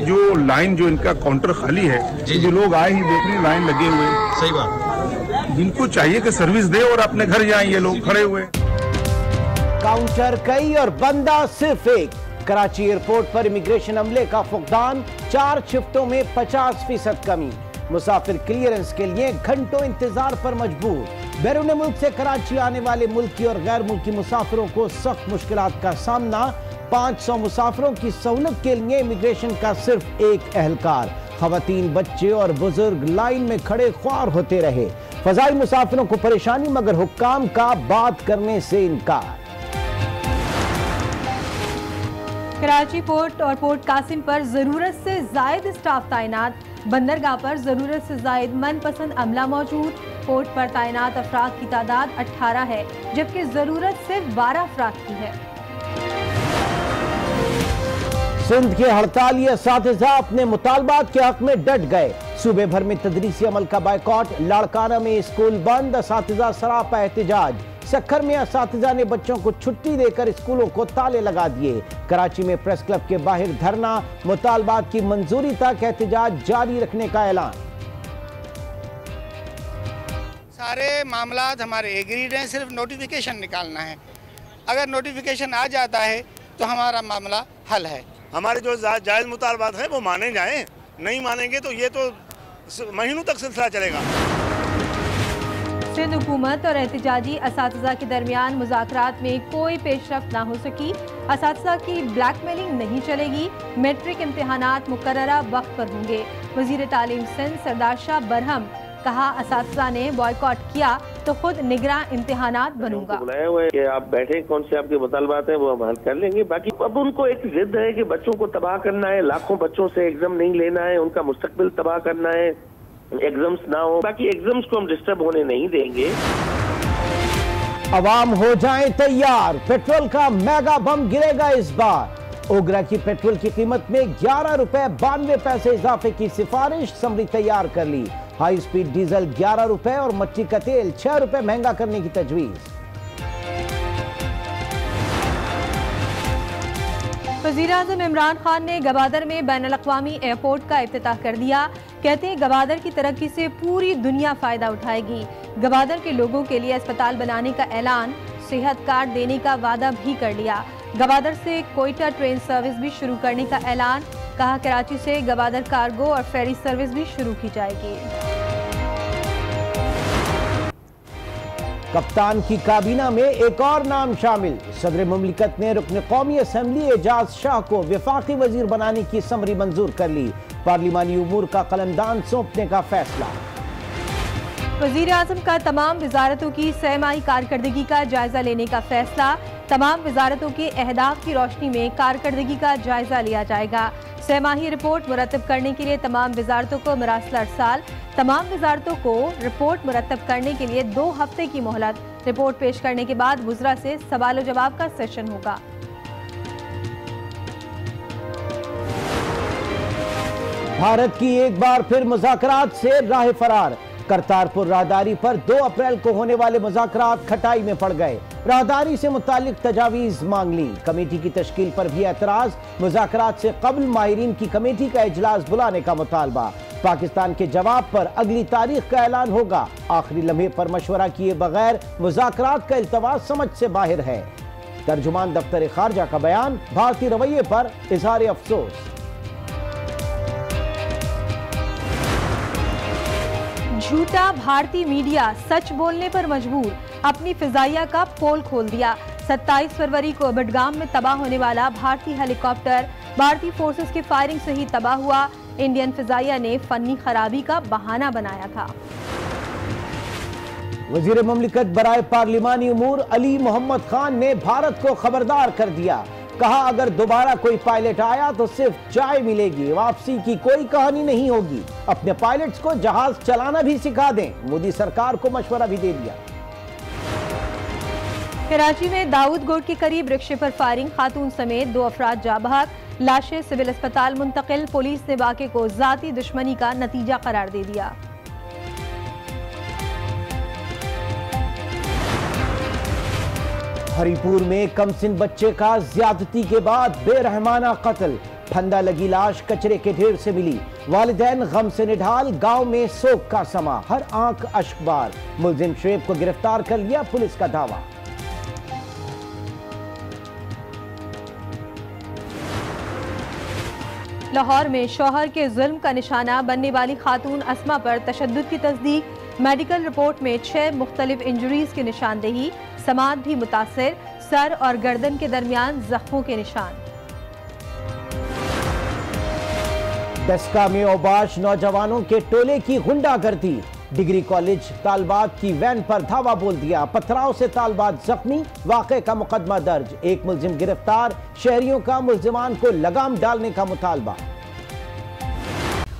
जो लाइन जो इनका काउंटर खाली है, जो लोग आए ही देख रहे लाइन लगे हुए। सही बात, इनको चाहिए कि सर्विस दे और अपने घर जाएं। ये लोग खड़े हुए, काउंटर कई और बंदा सिर्फ एक। कराची एयरपोर्ट पर इमिग्रेशन अमले का फुकदान, 4 शिफ्टों में 50% कमी। मुसाफिर क्लियरेंस के लिए घंटों इंतजार पर मजबूर। बैरून मुल्क से कराची आने वाले मुल्की और गैर मुल्की मुसाफिरों को सख्त मुश्किलात का सामना। 500 मुसाफिरों की सहूलत के लिए इमिग्रेशन का सिर्फ एक एहलकार। खवातीन, बच्चे और बुजुर्ग लाइन में खड़े ख्वार होते रहे। फजाई मुसाफिरों को परेशानी, मगर हुक्काम का बात करने से इनकार। कराची पोर्ट और पोर्ट कासिम पर जरूरत से जायद स्टाफ तैनात। बंदरगाह पर जरूरत से जायद मनपसंद अमला मौजूद। पोर्ट पर तैनात अफराद की तादाद 18 है, जबकि जरूरत सिर्फ 12 अफराद की है। सिंध के हड़ताली असातिज़ा अपने मुतालबात के हक में डट गए। सूबे भर में तदरीसी अमल का बायकॉट। लाड़काना में स्कूल बंद, असातिज़ा सरापा एहतजाज। सक्खर में असातिज़ा ने बच्चों को छुट्टी देकर स्कूलों को ताले लगा दिए। कराची में प्रेस क्लब के बाहर धरना, मुतालबात की मंजूरी तक एहतजाज जारी रखने का ऐलान। सारे मामलात हमारे एग्रीड हैं, सिर्फ नोटिफिकेशन निकालना है। अगर नोटिफिकेशन आ जाता है तो हमारा मामला हल है। हमारे जो जायज़ मुतालबात हैं वो माने जाएं, नहीं मानेंगे तो ये तो महीनों तक सिलसिला चलेगा। सिंध हुकूमत और एहतजाजी असातिज़ा के दरमियान मुज़ाकरात में कोई पेशरफ्त ना हो सकी। असातिज़ा की ब्लैकमेलिंग नहीं चलेगी। मैट्रिक इम्तिहानात मुकर्ररा वक्त पर होंगे। वज़ीर तालीम सिंध सरदार शाह बरहम कहा, असातिज़ा ने बॉयकॉट किया तो खुद निगरां इम्तिहानात बनूंगा। बुलाए हुए कि आप बैठे, कौन से आपके मुतालबात हैं वो हम हल कर लेंगे। बाकी अब उनको एक जिद है कि बच्चों को तबाह करना है, लाखों बच्चों से एग्जाम नहीं लेना है, उनका मुस्तकबिल तबाह करना है, एग्जाम्स ना हो। बाकी एग्जाम्स को हम डिस्टर्ब होने नहीं देंगे। अवाम हो जाएं तैयार, पेट्रोल का मेगा बम गिरेगा इस बार। ओगरा की पेट्रोल की कीमत में 11 रुपए 92 पैसे इजाफे की सिफारिश समरी तैयार कर ली। हाई स्पीड डीजल 11 रुपए और मच्छी का तेल 6 रुपए महंगा करने की तजवीज। वज़ीर-ए-आज़म इमरान खान ने गवादर में बैनुल-अक़वामी एयरपोर्ट का इफ्तिताह कर दिया। कहते हैं गवादर की तरक्की से पूरी दुनिया फायदा उठाएगी। गवादर के लोगों के लिए अस्पताल बनाने का ऐलान, सेहत कार्ड देने का वादा भी कर लिया। गवादर से कोयटा ट्रेन सर्विस भी शुरू करने का ऐलान। कहा, कराची से गवादर कार्गो और फेरी सर्विस भी शुरू की जाएगी। कप्तान की काबीना में एक और नाम शामिल। सदर मुमलिकत ने रुकन कौमी असम्बली एजाज शाह को वफाकी वजीर बनाने की समरी मंजूर कर ली। पार्लिमानी उमूर का कलमदान सौंपने का फैसला। वज़ीर-ए-आज़म का तमाम वजारतों की सहमाही कारकर्दगी का जायजा लेने का फैसला। तमाम वजारतों के अहदाफ की रोशनी में कारकर्दगी का जायजा लिया जाएगा। सहमाही रिपोर्ट मुरतब करने के लिए तमाम वजारतों को मरासिल अरसाल। तमाम वजारतों को रिपोर्ट मुरतब करने के लिए 2 हफ्ते की मोहलत। रिपोर्ट पेश करने के बाद वुज़रा से सवाल जवाब का सेशन होगा। भारत की एक बार फिर मुज़ाकरात से राह फरार। करतारपुर राहदारी पर 2 अप्रैल को होने वाले मुज़ाकरात खटाई में पड़ गए। राहदारी से मुतालिक तजावीज़ मांग ली। कमेटी की तश्कील पर भी एतराज़। मुज़ाकरात से कबल माहिरीन की कमेटी का इजलास बुलाने का मुतालबा। पाकिस्तान के जवाब पर अगली तारीख का ऐलान होगा। आखिरी लम्हे पर मशवरा किए बगैर मुज़ाकरात का इल्तवास समझ से बाहर है। तर्जुमान दफ्तर खारजा का बयान, भारतीय रवैये पर इजहार अफसोस। झूठा भारतीय मीडिया सच बोलने पर मजबूर। अपनी फिजाइया का पोल खोल दिया। 27 फरवरी को बडगाम में तबाह होने वाला भारतीय हेलीकॉप्टर भारतीय फोर्सेस की फायरिंग से ही तबाह हुआ। इंडियन फिजाइया ने फनी खराबी का बहाना बनाया था। वजीर मुमलिकत बराए पार्लिमानी उमूर अली मोहम्मद खान ने भारत को खबरदार कर दिया। कहा, अगर दोबारा कोई पायलट आया तो सिर्फ चाय मिलेगी, वापसी की कोई कहानी नहीं होगी। अपने पायलट्स को जहाज चलाना भी सिखा दें। मोदी सरकार को मशवरा भी दे दिया। कराची में दाऊद गोड के करीब रिक्शे पर फायरिंग, खातून समेत 2 अफराद जा बहक। लाशें सिविल अस्पताल मुंतकिल। पुलिस ने वाक़े को जाती दुश्मनी का नतीजा करार दे दिया। हरीपुर में कमसिन बच्चे का ज्यादती के बाद बेरहमाना कत्ल। फंदा लगी लाश कचरे के ढेर से मिली। वालिदैन गम से निढाल, गांव में सोग का समा, हर आंख अश्कबार। मुलजिम शुएब को गिरफ्तार कर लिया पुलिस का दावा। लाहौर में शौहर के जुल्म का निशाना बनने वाली खातून अस्मा पर तशद्दुद की तस्दीक। मेडिकल रिपोर्ट में 6 मुख्तलिफ इंजरीज की निशानदेही। समात भी मुतासिर, सर और गर्दन के दरमियान जख्मों के निशान। दस्का में औबाश नौजवानों के टोले की गुंडागर्दी। डिग्री कॉलेज तालबात की वैन पर धावा बोल दिया, पथराव से तालबात जख्मी। वाक़े का मुकदमा दर्ज, एक मुलजिम गिरफ्तार। शहरियों का मुलजिमान को लगाम डालने का मुतालबा।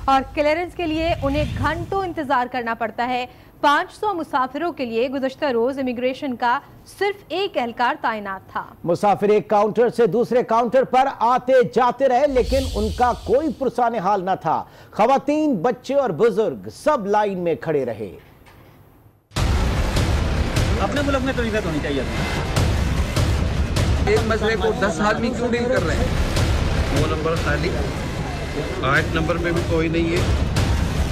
और क्लियरेंस के लिए उन्हें घंटों इंतजार करना पड़ता है। 500 मुसाफिरों के लिए गुज़श्ता रोज इमिग्रेशन का सिर्फ एक एहलकार तैनात था। मुसाफिर एक काउंटर से दूसरे काउंटर पर आते जाते रहे, लेकिन उनका कोई पुरसाने हाल न था। खवातीन, बच्चे और बुजुर्ग सब लाइन में खड़े रहे। अपने मुल्क में तो इज्जत होनी चाहिए। एक मसले को 10 आदमी क्यों डील कर रहे हैं? 9 नंबर खाली, 8 नंबर में भी कोई नहीं है।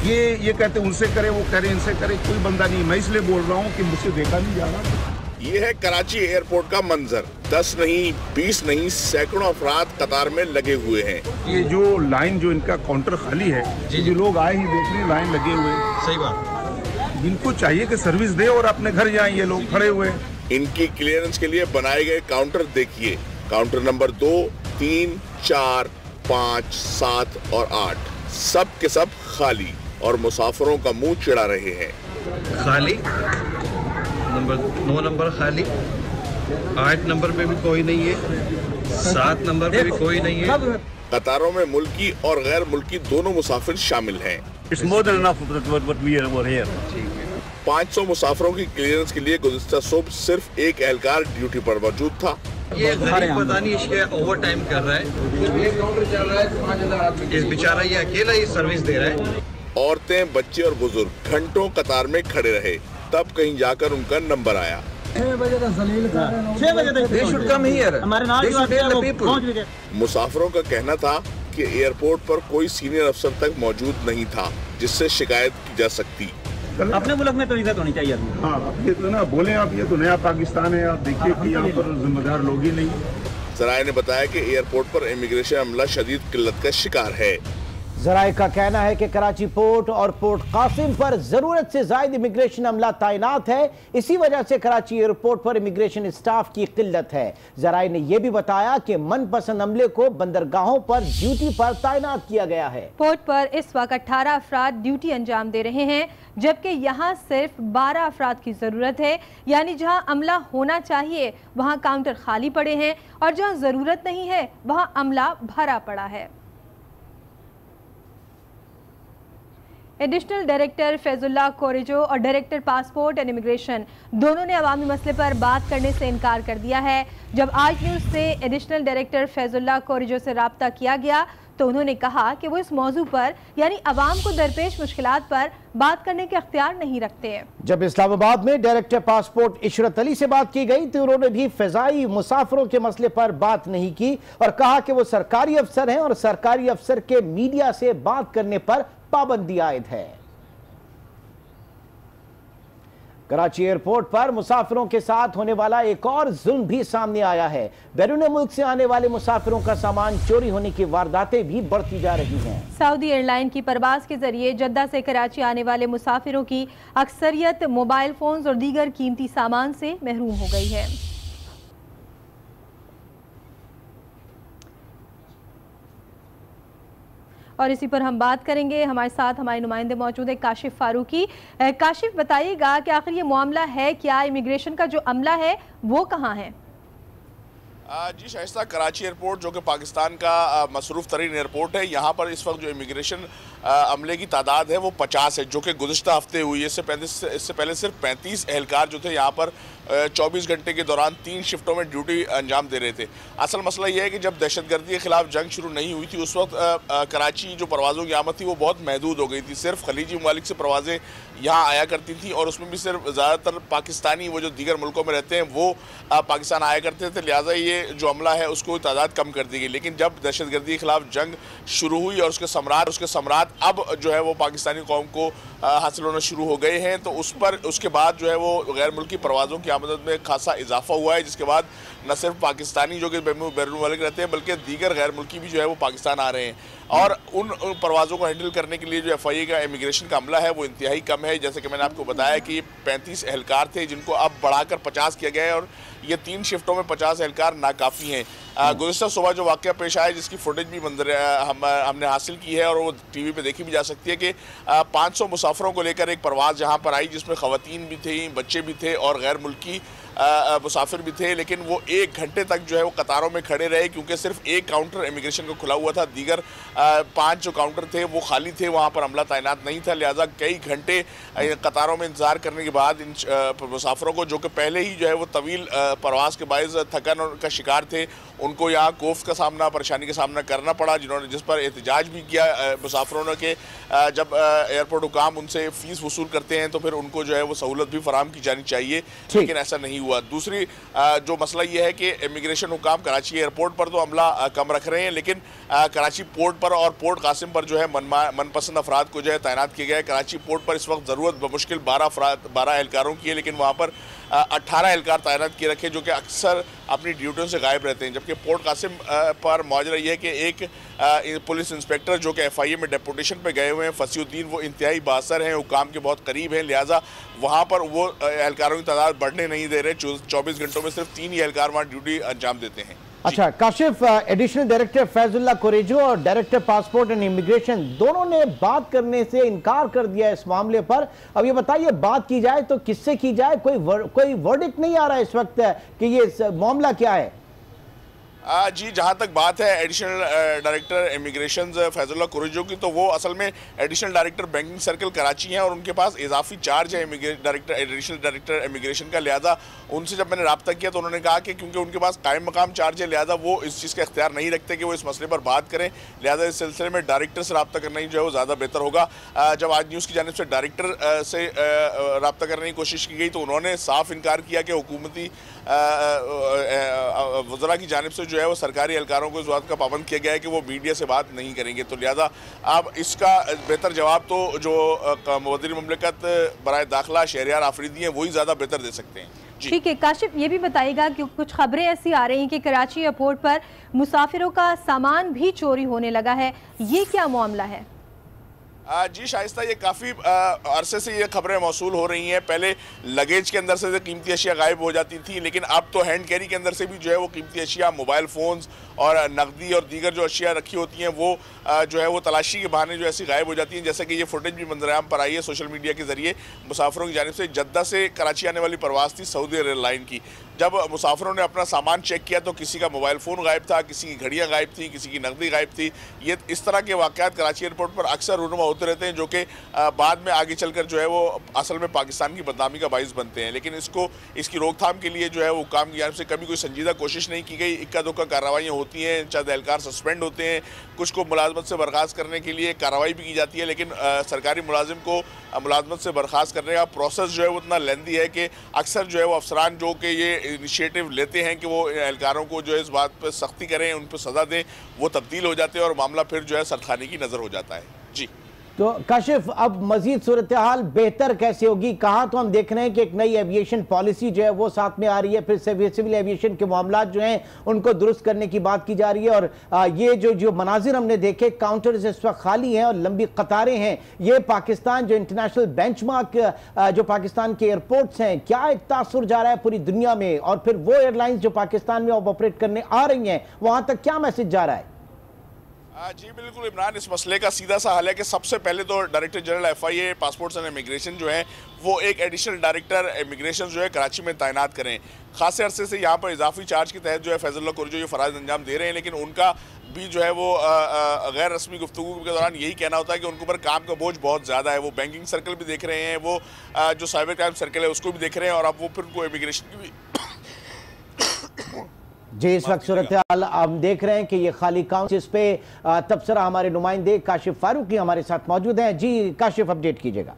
ये कहते उनसे करे, वो करे, इनसे करे, कोई बंदा नहीं। मैं इसलिए बोल रहा हूँ कि मुझसे देखा नहीं जा रहा। ये है कराची एयरपोर्ट का मंजर। 10 नहीं, 20 नहीं, सैकड़ों अफराद कतार में लगे हुए हैं। ये जो लाइन, जो इनका काउंटर खाली है, जो लोग आए ही देखने लाइन लगे हुए। सही बात। इनको चाहिए कि सर्विस दे और अपने घर जाएं। ये लोग खड़े हुए। इनकी क्लियरेंस के लिए बनाए गए काउंटर देखिए। काउंटर नंबर 2, 3, 4, 5, 7 और 8 सब के सब खाली और मुसाफिरों का मुंह चिढ़ा रहे हैं। खाली 9 नंबर खाली, 8 नंबर पे भी कोई नहीं है, 7 नंबर पे भी कोई नहीं है। कतारों में मुल्की और गैर मुल्की दोनों मुसाफिर शामिल हैं। 500 मुसाफिरों की क्लियरेंस के लिए गुज़िश्ता सुबह सिर्फ एक एहलकार ड्यूटी पर मौजूद था। ये गरीब पता नहीं इसके ओवर टाइम कर रहा है। एक काउंटर चल रहा है तो 5000 आदमी, इस बेचारा ये अकेला ही सर्विस दे रहा है। औरतें, बच्चे और बुजुर्ग घंटों कतार में खड़े रहे, तब कहीं जाकर उनका नंबर आया। 6 बजे तक मुसाफिरों का कहना था कि एयरपोर्ट पर कोई सीनियर अफसर तक मौजूद नहीं था जिससे शिकायत की जा सकती। अपने मुल्क में तो इज्जत होनी चाहिए। हाँ, ये तो ना बोले आप, ये तो नया पाकिस्तान है। आप देखिए कि यहाँ पर जिम्मेदार लोग ही नहीं। जराये ने बताया कि एयरपोर्ट पर इमिग्रेशन अमला शदीद किल्लत का शिकार है। जराये का कहना है कि कराची पोर्ट और पोर्ट कासिम पर जरूरत से ज्यादा इमिग्रेशन अमला तैनात है। इसी वजह से कराची एयरपोर्ट पर इमिग्रेशन स्टाफ की किल्लत है। जराये ने यह भी बताया कि मनपसंद अमले को बंदरगाहों पर ड्यूटी पर तैनात किया गया है। पोर्ट पर इस वक्त 18 अफराद ड्यूटी अंजाम दे रहे हैं, जबकि यहाँ सिर्फ 12 अफराद की जरूरत है। यानी जहाँ अमला होना चाहिए वहाँ काउंटर खाली पड़े हैं और जहाँ जरूरत नहीं है वहाँ अमला भरा पड़ा है। एडिशनल डायरेक्टर फैजुल्लाह कोरिजो और डायरेक्टर पासपोर्ट एंड इमिग्रेशन दोनों ने अवामी मसले पर बात करने से इनकार कर दिया है। जब आज न्यूज़ से एडिशनल डायरेक्टर फैजुल्लाह कोरिजो से रब्ता किया गया तो उन्होंने कहा कि वो इस मौजू पर यानी अवाम को दरपेश मुश्किलात पर बात करने के अख्तियार नहीं रखते हैं। जब इस्लामाबाद में डायरेक्टर पासपोर्ट इशरत अली से बात की गई तो उन्होंने भी फ़िज़ाई मुसाफिरों के मसले पर बात नहीं की और कहा कि वो सरकारी अफसर हैं और सरकारी अफसर के मीडिया से बात करने पर पाबंदी आयद है। कराची एयरपोर्ट पर मुसाफिरों के साथ होने वाला एक और जुल्म भी सामने आया है। बैरून मुल्क से आने वाले मुसाफिरों का सामान चोरी होने की वारदातें भी बढ़ती जा रही हैं। सऊदी एयरलाइन की परवाज के जरिए जद्दा से कराची आने वाले मुसाफिरों की अक्सरियत मोबाइल फोन्स और दीगर कीमती सामान से महरूम हो गई है। और इसी पर हम बात करेंगे। हमारे साथ हमारे नुमाइंदे मौजूद है काशिफ फारूकी। काशिफ, बताइएगा कि आखिर ये मामला है क्या? इमिग्रेशन का जो अमला है वो कहाँ है? जी शाइस्ता, कराची एयरपोर्ट जो कि पाकिस्तान का मसरूफ़ तरीन एयरपोर्ट है, यहाँ पर इस वक्त जो इमिग्रेशन अमले की तादाद है वो 50 है, जो कि गुज़श्ता हफ्ते हुई है। इससे पहले सिर्फ 35 एहलकार जो थे यहाँ पर 24 घंटे के दौरान 3 शिफ्टों में ड्यूटी अंजाम दे रहे थे। असल मसला यह है कि जब दहशतगर्दी के खिलाफ जंग शुरू नहीं हुई थी उस वक्त कराची जो परवाज़ों की आमद थी वो बहुत महदूद हो गई थी। सिर्फ खलीजी ममालिक से परवाज़ें यहाँ आया करती थी और उसमें भी सिर्फ ज़्यादातर पाकिस्तानी वो जो दीगर मुल्कों में रहते हैं वो पाकिस्तान आया करते थे, लिहाजा ये जो अमला है उसको तादाद कम कर दी गई। लेकिन जब दहशतगर्दी के खिलाफ जंग शुरू हुई और उसके सम्राट अब जो है वो पाकिस्तानी कौम को हासिल होना शुरू हो गए हैं, तो उसके बाद जो है वो गैर मुल्की परवाज़ों की आमद में खासा इजाफा हुआ है, जिसके बाद न सिर्फ पाकिस्तानी जो कि बैरून मुल्क रहते हैं बल्कि दीगर गैर मुल्की भी जो है वो पाकिस्तान आ रहे हैं। और उन परवाज़ों को हैंडल करने के लिए जो FIA का इमिग्रेशन का अमला है वो इंतहाई कम है। जैसे कि मैंने आपको बताया कि 35 एहलकार थे जिनको अब बढ़ाकर 50 किया गया है और ये 3 शिफ्टों में 50 एहलकार नाकाफ़ी हैं। गुज़िश्ता सुबह जो वाक़या पेश आया जिसकी फुटेज भी हमने हासिल की है और वो TV पे देखी भी जा सकती है कि 500 मुसाफिरों को लेकर एक परवाज़ जहाँ पर आई जिसमें ख़वातीन भी थी, बच्चे भी थे और गैर मुल्की मुसाफिर भी थे, लेकिन वो 1 घंटे तक जो है वो कतारों में खड़े रहे क्योंकि सिर्फ एक काउंटर इमिग्रेशन का खुला हुआ था, दीगर 5 जो काउंटर थे वो खाली थे, वहाँ पर अमला तैनात नहीं था। लिहाजा कई घंटे कतारों में इंतज़ार करने के बाद इन मुसाफिरों को जो कि पहले ही जो है वो तवील परवाज़ के बायस थकन का शिकार थे उनको यहाँ कोफ का सामना, परेशानी का सामना करना पड़ा, जिस पर एहतजाज भी किया मुसाफिरों ने कि जब एयरपोर्ट हुकाम उनसे फ़ीस वसूल करते हैं तो फिर उनको जो है वो सहूलत भी फराहम की जानी चाहिए, लेकिन ऐसा नहीं हुआ। दूसरी जो मसला ये है कि इमिग्रेशन हुकाम कराची एयरपोर्ट पर तो अमला कम रख रहे हैं, लेकिन कराची पोर्ट पर और पोर्ट कासिम पर जो है मनपसंद अफराद को जो है तैनात किया गया है। कराची पोर्ट पर इस वक्त ज़रूरत बमुश्किल 12 एहलकारों की है, लेकिन वहाँ पर 18 एहलकार तैनात किए रखे जो कि अक्सर अपनी ड्यूटियों से गायब रहते हैं। जबकि पोर्ट कासिम पर माजरा ये है कि एक पुलिस इंस्पेक्टर जो कि FIA में डेपुटेशन पे गए हुए हैं फसीउद्दीन, वो इंतहाई बासर हैं, हुकाम के बहुत करीब हैं, लिहाजा वहाँ पर वो एहलकारों की तादाद बढ़ने नहीं दे रहे। 24 घंटों में सिर्फ 3 ही एहलकार वहाँ ड्यूटी अंजाम देते हैं। अच्छा काशिफ, एडिशनल डायरेक्टर फैजुल्लाह कुरेजो और डायरेक्टर पासपोर्ट एंड इमिग्रेशन दोनों ने बात करने से इनकार कर दिया इस मामले पर। अब ये बताइए, बात की जाए तो किससे की जाए? कोई वर्डिक्ट नहीं आ रहा है इस वक्त कि ये मामला क्या है। जी, जहाँ तक बात है एडिशनल डायरेक्टर इमिग्रेशन फैजुल्लाह कुरेजो की, तो वो असल में additional director banking circle Karachi हैं और उनके पास इजाफी चार्ज है एडिशनल डायरेक्टर इमिग्रेशन का। लिहाजा उनसे जब मैंने रब्ता किया तो उन्होंने कहा कि क्योंकि उनके पास कायम मकाम चार्ज है लिहाजा वो इस चीज़ का इख्तियार नहीं रखते कि वो इस मसले पर बात करें, लिहाजा इस सिलसिले में डायरेक्टर से रब्ता करना ही जो है वो ज़्यादा बेहतर होगा। जब आज न्यूज़ की जानिब से डायरेक्टर से रब्ता करने की कोशिश की गई तो उन्होंने साफ इनकार किया कि हुकूमती वज़रा की जानिब से जो है वो सरकारी एहलकारों को इस बात का पाबंद किया गया है कि वो मीडिया से बात नहीं करेंगे। तो लिहाजा अब इसका बेहतर जवाब तो जो वज़ीर मुमलिकत बराए दाखिला शहरियार आफरीदी हैं वही ज़्यादा बेहतर दे सकते हैं। ठीक है काशिफ, ये भी बताइएगा कि कुछ खबरें ऐसी आ रही हैं कि कराची एयरपोर्ट पर मुसाफिरों का सामान भी चोरी होने लगा है, ये क्या मामला है? जी शाइस्ता, ये काफ़ी अरसे से ये खबरें मौसूल हो रही हैं। पहले लगेज के अंदर से कीमती अशिया गायब हो जाती थी, लेकिन अब तो हैंड कैरी के अंदर से भी जो है वो कीमती अशिया, मोबाइल फ़ोन्स और नकदी और दीगर जो अशिया रखी होती हैं वो जो है वो तलाशी के बहाने जो ऐसी गायब हो जाती हैं। जैसे कि ये फुटेज भी मंजराम पर आई है सोशल मीडिया के ज़रिए। मुसाफिरों की जानिब से जद्दा से कराची आने वाली परवाज़ थी सऊदी एयरलाइन की। जब मुसाफिरों ने अपना सामान चेक किया तो किसी का मोबाइल फ़ोन गायब था, किसी की घड़ियाँ गायब थी, किसी की नकदी गायब थी। ये इस तरह के वाक़यात कराची एयरपोर्ट पर अक्सर रूनुमा होते रहते हैं जो कि बाद में आगे चलकर जो है वो असल में पाकिस्तान की बदनामी का बाइस बनते हैं। लेकिन इसकी रोकथाम के लिए जो है वो काम की जानिब से कभी कोई संजीदा कोशिश नहीं की गई। इक्का दुक्का कार्रवाइयाँ होती हैं, चंद एहलकार सस्पेंड होते हैं, कुछ को मुलाजमत से बर्खास्त करने के लिए कार्रवाई भी की जाती है, लेकिन सरकारी मुलाजिम को मुलाजमत से बर्खास्त करने का प्रोसेस जो है वो इतना लेंदी है कि अक्सर जो है वो अफसरान जो कि ये इनिशिएटिव लेते हैं कि वो एहलकारों को जो है इस बात पर सख्ती करें, उन पर सज़ा दें, वो तब्दील हो जाते हैं और मामला फिर जो है सरखाने की नज़र हो जाता है। जी तो काशिफ, अब मजीद सूरत हाल बेहतर कैसे होगी? कहाँ तो हम देख रहे हैं कि एक नई एविएशन पॉलिसी जो है वो साथ में आ रही है, फिर सिविल एविएशन के मामला जो हैं उनको दुरुस्त करने की बात की जा रही है, और ये जो मनाजिर हमने देखे, काउंटर्स इस वक्त खाली हैं और लंबी कतारें हैं। ये पाकिस्तान जो इंटरनेशनल बेंचमार्क जो पाकिस्तान के एयरपोर्ट्स हैं, क्या एक तासुर जा रहा है पूरी दुनिया में, और फिर वो एयरलाइंस जो पाकिस्तान में ऑपरेट करने आ रही हैं वहाँ तक क्या मैसेज जा रहा है? जी बिल्कुल इमरान, इस मसले का सीधा सा हल है कि सबसे पहले तो director general FIA passports and immigration जो है वो एक एडिशनल डायरेक्टर इमिग्रेशन जो है कराची में तैनात करें। खासे अरसे से यहाँ पर इजाफी चार्ज के तहत जो है फैज़ुल्लाह कुरैशी ये फ़राइज़ अंजाम दे रहे हैं, लेकिन उनका भी जो है वो गैर रस्मी गुफ्तगू के दौरान यही कहना होता है कि उनके ऊपर काम का बोझ बहुत ज़्यादा है। वो बैंकिंग सर्कल भी देख रहे हैं, वो जो साइबर क्राइम सर्कल है उसको भी देख रहे हैं, और अब वो फिर उनको इमिग्रेशन की भी जी। इस वक्त सूरत हाल हम देख रहे हैं कि ये खाली काउंटर, जिस पे तबसरा हमारे नुमाइंदे काशिफ फारूकी हमारे साथ मौजूद हैं। जी काशिफ, अपडेट कीजिएगा।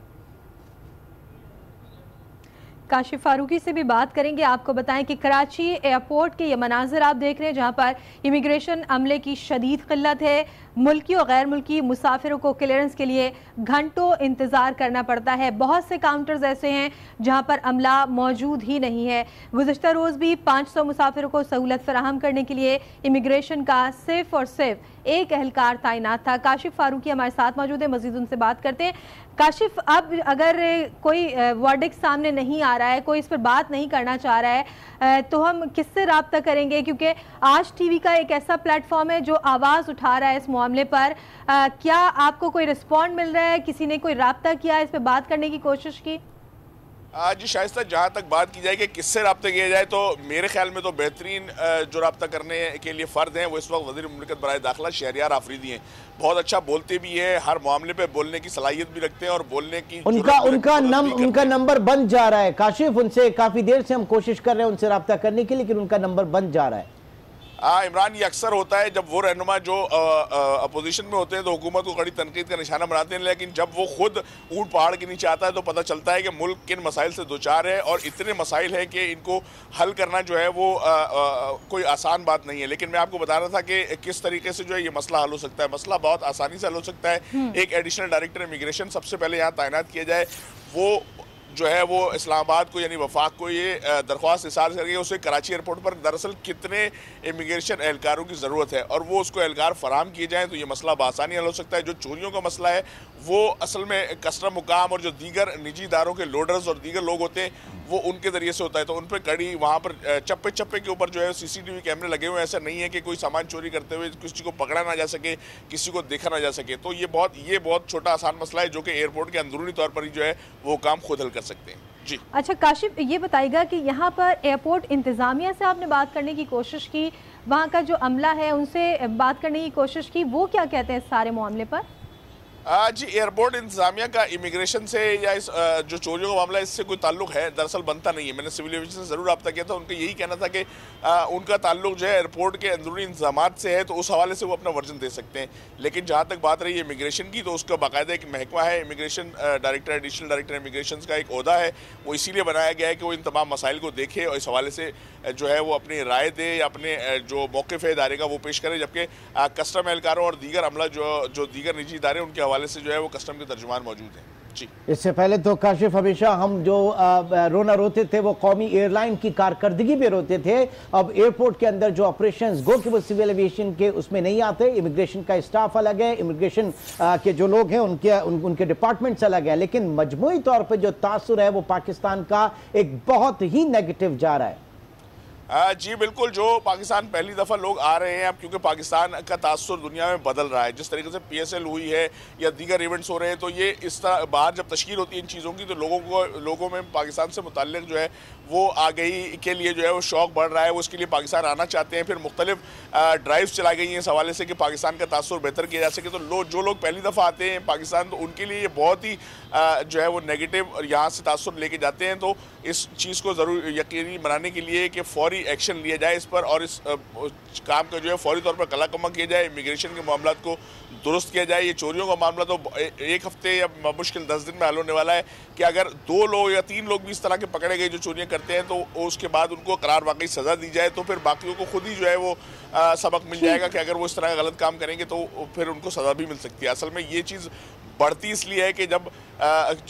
काशिफ फारूकी से भी बात करेंगे। आपको बताएं कि कराची एयरपोर्ट के ये मनाजिर आप देख रहे हैं जहां पर इमिग्रेशन अमले की शदीद किल्लत है। मुल्की और गैर मुल्की मुसाफिरों को क्लियरेंस के लिए घंटों इंतज़ार करना पड़ता है। बहुत से काउंटर्स ऐसे हैं जहां पर अमला मौजूद ही नहीं है। गुज़िश्ता रोज़ भी 500 मुसाफिरों को सहूलत फराहम करने के लिए इमिग्रेशन का सिर्फ और सिर्फ एक एहलकार तैनात था। काशिफ फारूकी हमारे साथ मौजूद है, मज़ीद उनसे बात करते हैं। काशिफ, अब अगर कोई वर्डिक्ट सामने नहीं आ रहा है, कोई इस पर बात नहीं करना चाह रहा है, तो हम किससे रब्ता करेंगे? क्योंकि आज TV का एक ऐसा प्लेटफॉर्म है जो आवाज़ उठा रहा है इस मामले पर। क्या आपको कोई रिस्पॉन्ड मिल रहा है? किसी ने कोई रब्ता किया, इस पर बात करने की कोशिश की? जी शाइस्ता, जहाँ तक बात की जाए कि किससे रब्ता किया जाए, तो मेरे ख्याल में तो बेहतरीन जो रब्ता करने के लिए फ़र्द हैं वो इस वक्त वज़ीर मुमलिकत बराए दाखिला शहरियार आफरीदी हैं। बहुत अच्छा बोलते भी हैं, हर मामले पे बोलने की सलाहियत भी रखते हैं, और बोलने की उनका नंबर बंद जा रहा है। काशिफ, उनसे काफ़ी देर से हम कोशिश कर रहे हैं उनसे रब्ता करने के लिए, लेकिन उनका नंबर बंद जा रहा है। इमरान, ये अक्सर होता है जब वो रहनुमा जो अपोजिशन में होते हैं तो हुकूमत को कड़ी तनकीद का निशाना बनाते हैं, लेकिन जब वो खुद ऊँट पहाड़ के नीचे आता है तो पता चलता है कि मुल्क किन मसाइल से दो चार है, और इतने मसाइल हैं कि इनको हल करना जो है वो कोई आसान बात नहीं है। लेकिन मैं आपको बता रहा था कि किस तरीके से जो है ये मसला हल हो सकता है। मसला बहुत आसानी से हल हो सकता है। एक एडिशनल डायरेक्टर इमिग्रेशन सबसे पहले यहाँ तैनात किया जाए, वो जो है वो इस्लामाबाद को यानी वफाक को ये दरख्वास्त इसार करके उसे कराची एयरपोर्ट पर दरअसल कितने इमिग्रेशन एहलकारों की ज़रूरत है, और वो उसको एहलकार फराहम किए जाएँ तो ये मसला बआसानी हल हो सकता है। जो चोरियों का मसला है वो असल में कस्टम मुकाम और जो दीगर निजी इदारों के लोडर्स और दीगर लोग होते हैं वो उनके ज़रिए से होता है, तो उन पर कड़ी वहाँ पर चप्पे चप्पे के ऊपर जो है CCTV कैमरे लगे हुए हैं। ऐसा नहीं है कि कोई सामान चोरी करते हुए किसी को पकड़ा ना जा सके, किसी को देखा ना जा सके। तो ये बहुत छोटा आसान मसला है जो कि एयरपोर्ट के अंदरूनी तौर पर ही जो है वो काम खुद हल कर सकते हैं। जी अच्छा काशिफ, ये बताइएगा कि यहाँ पर एयरपोर्ट इंतज़ामिया से आपने बात करने की कोशिश की, वहाँ का जो अमला है उनसे बात करने की कोशिश की, वो क्या कहते हैं इस सारे मामले पर? जी एयरपोर्ट इंतजामिया का इमिग्रेशन से या इस जो चोरियों का मामला है इससे कोई ताल्लुक है दरअसल बनता नहीं है। मैंने सिविल एविएशन से ज़रूर रब्ता किया था, उनका यही कहना था कि उनका ताल्लुक जो है एयरपोर्ट के अंदरूनी इंतजामात से है, तो उस हवाले से वो अपना वर्जन दे सकते हैं। लेकिन जहाँ तक बात रही इमिग्रेशन की, तो उसका बाकायदा एक महकमा है immigration director, additional director immigration का एक ओहदा है, वो इसीलिए बनाया गया है कि वो इन तमाम मसाइल को देखे और इस हवाले से जो है वो अपनी राय दे या अपने जो मौक़िफ़ है इदारे का वो पेश करे। जबकि कस्टम एहलकारों और दीगर अमला जो दीगर निजी इदारे उनके हवाले से जो है वो कस्टम के तर्जुमान मौजूद हैं। जी इससे पहले तो काशिफ हमेशा हम जो रोना रोते थे वो कौमी एयरलाइन की कारकर्दगी पे रोते थे। अब एयरपोर्ट के अंदर जो ऑपरेशंस गो कि वो सिविल एविएशन के उसमें नहीं आते, इमिग्रेशन का स्टाफ अलग है, इमिग्रेशन के जो लोग हैं उनके डिपार्टमेंट्स अलग हैं, लेकिन मजमूई तौर पर जो तासुर है वो पाकिस्तान का एक बहुत ही नेगेटिव जा रहा है। जी बिल्कुल, जो पाकिस्तान पहली दफ़ा लोग आ रहे हैं अब, क्योंकि पाकिस्तान का तासुर दुनिया में बदल रहा है, जिस तरीके से PSL हुई है या दीगर इवेंट्स हो रहे हैं, तो ये इस तरह बाहर जब तश्कील होती है इन चीज़ों की तो लोगों में पाकिस्तान से मुताल्लिक़ जो है वो आगही के लिए जो है वो शौक़ बढ़ रहा है, वो उसके लिए पाकिस्तान आना चाहते हैं। फिर मुख्तलिफ ड्राइव्स चलाई गई हैं इस हवाले से कि पाकिस्तान का तासुर बेहतर किया जा सके। तो जो लोग पहली दफ़ा आते हैं पाकिस्तान, तो उनके लिए ये बहुत ही जो है वो नेगेटिव और यहाँ से तासुर लेके जाते हैं। तो इस चीज़ को ज़रूर यकीनी बनाने के लिए कि फौरी एक्शन लिया जाए इस पर, और इस काम का जो है फौरी तौर पर कलाकमा किया जाए, इमिग्रेशन के मामला को दुरुस्त किया जाए। ये चोरियों का मामला तो एक हफ्ते या मुश्किल 10 दिन में हल होने वाला है कि अगर 2 लोग या 3 लोग भी इस तरह के पकड़े गए जो चोरियां करते हैं तो उसके बाद उनको करार वाकई सज़ा दी जाए, तो फिर बाकियों को खुद ही जो है वो सबक मिल जाएगा कि अगर वो इस तरह का गलत काम करेंगे तो फिर उनको सज़ा भी मिल सकती है। असल में ये चीज़ बढ़ती इसलिए है कि जब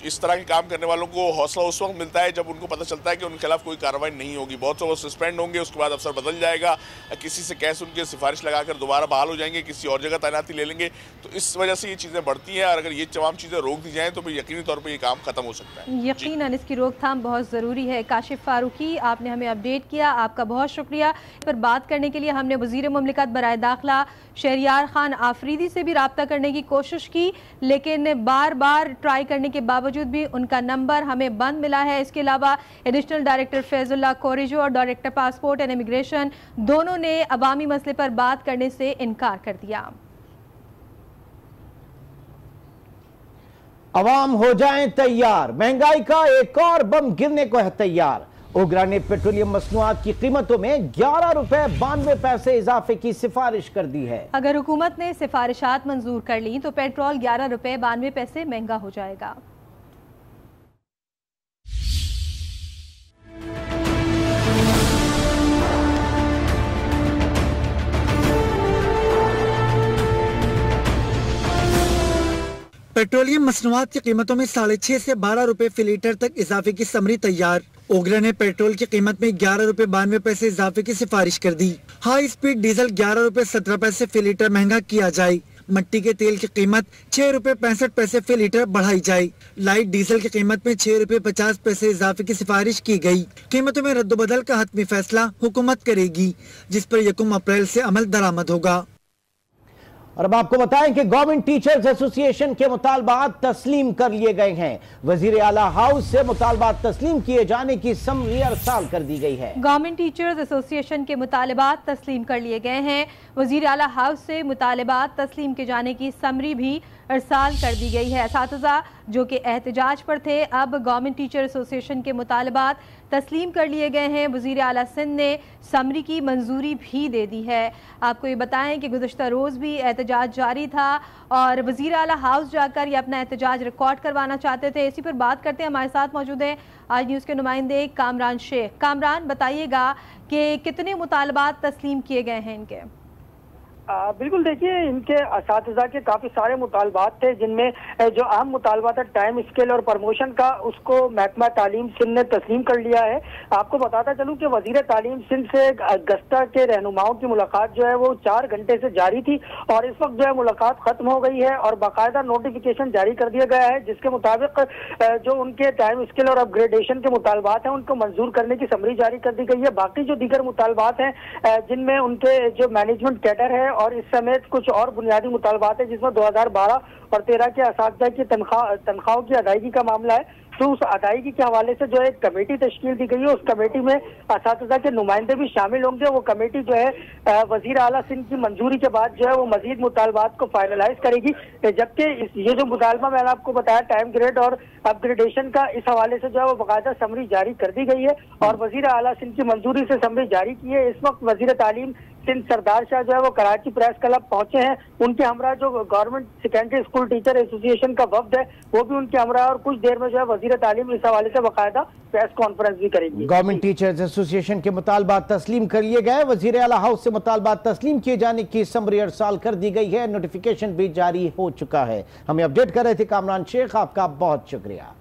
इस तरह के काम करने वालों को हौसला उस वक्त मिलता है जब उनको पता चलता है कि उनके खिलाफ कोई कार्रवाई नहीं होगी। बहुत से वो सस्पेंड सस्पेंड होंगे, उसके बाद अफसर बदल जाएगा, किसी से कैसे उनके सिफारिश लगाकर दोबारा बहाल हो जाएंगे, किसी और जगह तैनाती ले लेंगे। तो इस वजह से ये चीज़ें बढ़ती हैं और अगर ये तमाम चीज़ें रोक दी जाएँ तो फिर यकीनी तौर पर ये काम खत्म हो सकता है। यकीनन इसकी रोकथाम बहुत ज़रूरी है। काशिफ फारूकी, आपने हमें अपडेट किया, आपका बहुत शुक्रिया। पर बात करने के लिए हमने वज़ीर मुमलिकत बराए दाखिला शहरियार खान आफरीदी से भी रब्ता करने की कोशिश की, लेकिन बार बार ट्राई करने के बावजूद भी उनका नंबर हमें बंद मिला है। इसके अलावा एडिशनल डायरेक्टर फैजुल्लाह कोरिजो और डायरेक्टर पासपोर्ट एंड इमिग्रेशन दोनों ने अवामी मसले पर बात करने से इनकार कर दिया। अवाम हो जाएं तैयार, महंगाई का एक और बम गिरने को है तैयार। ओगरा ने पेट्रोलियम मसनूआत की कीमतों में 11 रुपए 92 पैसे इजाफे की सिफारिश कर दी है। अगर हुकूमत ने सिफारिशात मंजूर कर ली तो पेट्रोल 11 रुपए 92 पैसे महंगा हो जाएगा। पेट्रोलियम मसनूआत की कीमतों में 6.5 से 12 रुपए फी लीटर तक इजाफे की समरी तैयार। ओगरा ने पेट्रोल की कीमत में 11 रुपए 92 पैसे इजाफे की सिफारिश कर दी। हाई स्पीड डीजल 11 रुपए 17 पैसे फी लीटर महंगा किया जाए। मट्टी के तेल की कीमत 6 रुपए 65 पैसे फी लीटर बढ़ाई जाए। लाइट डीजल की कीमत में 6 रुपए 50 पैसे इजाफे की सिफारिश की गई। कीमतों में रद्दबदल का हतमी फैसला हुकूमत करेगी, जिस पर 1 अप्रैल से अमल दरामद होगा। और अब आपको बताएं कि गवर्नमेंट टीचर्स एसोसिएशन के मुतालबात तस्लीम कर लिए गए हैं। वजीर आला हाउस से मुतालबात तस्लीम किए जाने की समरी अरसाल कर दी गई है। गवर्नमेंट टीचर्स एसोसिएशन के मुतालबात तस्लीम कर लिए गए हैं। वजीर आला हाउस से मुतालबात तस्लीम किए जाने की समरी भी अरसाल कर दी गई है। असातिज़ा जो कि एहतजाज पर थे, अब गवर्नमेंट टीचर एसोसिएशन के मुतालबात तस्लीम कर लिए गए हैं। वज़ीर आला सिंध ने समरी की मंजूरी भी दे दी है। आपको ये बताएं कि गुज़श्ता रोज़ भी एहतजाज जारी था और वज़ीर आला हाउस जाकर ये अपना एहतजाज रिकॉर्ड करवाना चाहते थे। इसी पर बात करते हैं, हमारे साथ मौजूद हैं आज न्यूज़ के नुमाइंदे कामरान शेख। कामरान, बताइएगा कि कितने मुतालबात तस्लीम किए गए हैं इनके? बिल्कुल, देखिए इनके असातिज़ा के काफी सारे मुतालबात थे, जिनमें जो अहम मुतालबात है टाइम स्केल और प्रमोशन का, उसको महकमा तालीम सिंध ने तस्लीम कर लिया है। आपको बताता चलूं कि वजीर तालीम सिंध से गस्ता के रहनुमाओं की मुलाकात जो है वो 4 घंटे से जारी थी और इस वक्त जो है मुलाकात खत्म हो गई है और बाकायदा नोटिफिकेशन जारी कर दिया गया है, जिसके मुताबिक जो उनके टाइम स्केल और अपग्रेडेशन के मुतालबात हैं उनको मंजूर करने की समरी जारी कर दी गई है। बाकी जो दीगर मुतालबात हैं जिनमें उनके जो मैनेजमेंट कैडर है और इस समेत कुछ और बुनियादी मुतालबात है, जिसमें 2012 और 13 के असातिज़ा की तनख्वाहों की अदायगी का मामला है, तो उस अदायगी के हवाले से जो एक कमेटी तश्कील दी गई है, उस कमेटी में असातिज़ा के नुमाइंदे भी शामिल होंगे। वो कमेटी जो है वजीर आला सिंध की मंजूरी के बाद जो है वो मजीद मुतालबात को फाइनलाइज करेगी। जबकि ये जो मुतालबा मैंने आपको बताया टाइम ग्रेड और अपग्रेडेशन का, इस हवाले से जो है वो बाकायदा समरी जारी कर दी गई है और वजीर आला सिंध की मंजूरी से समरी जारी की है। इस वक्त वजीर तालीम सिंध सरदार शाह जो है वो कराची प्रेस क्लब पहुंचे हैं। उनके हमरा जो government secondary school teacher association का वफ्द है वो भी उनके हमरा और कुछ देर में जो है वजीर तालीम इस हवाले से बाकायदा प्रेस कॉन्फ्रेंस भी करेगी। गवर्नमेंट टीचर्स एसोसिएशन के मुतालबात तस्लीम कर लिए गए। वजीर आला हाउस से मुतालबात तस्लीम किए जाने की समरी अरसाल कर दी गई है। नोटिफिकेशन भी जारी हो चुका है। हमें अपडेट कर रहे थे कामरान शेख, आपका बहुत शुक्रिया।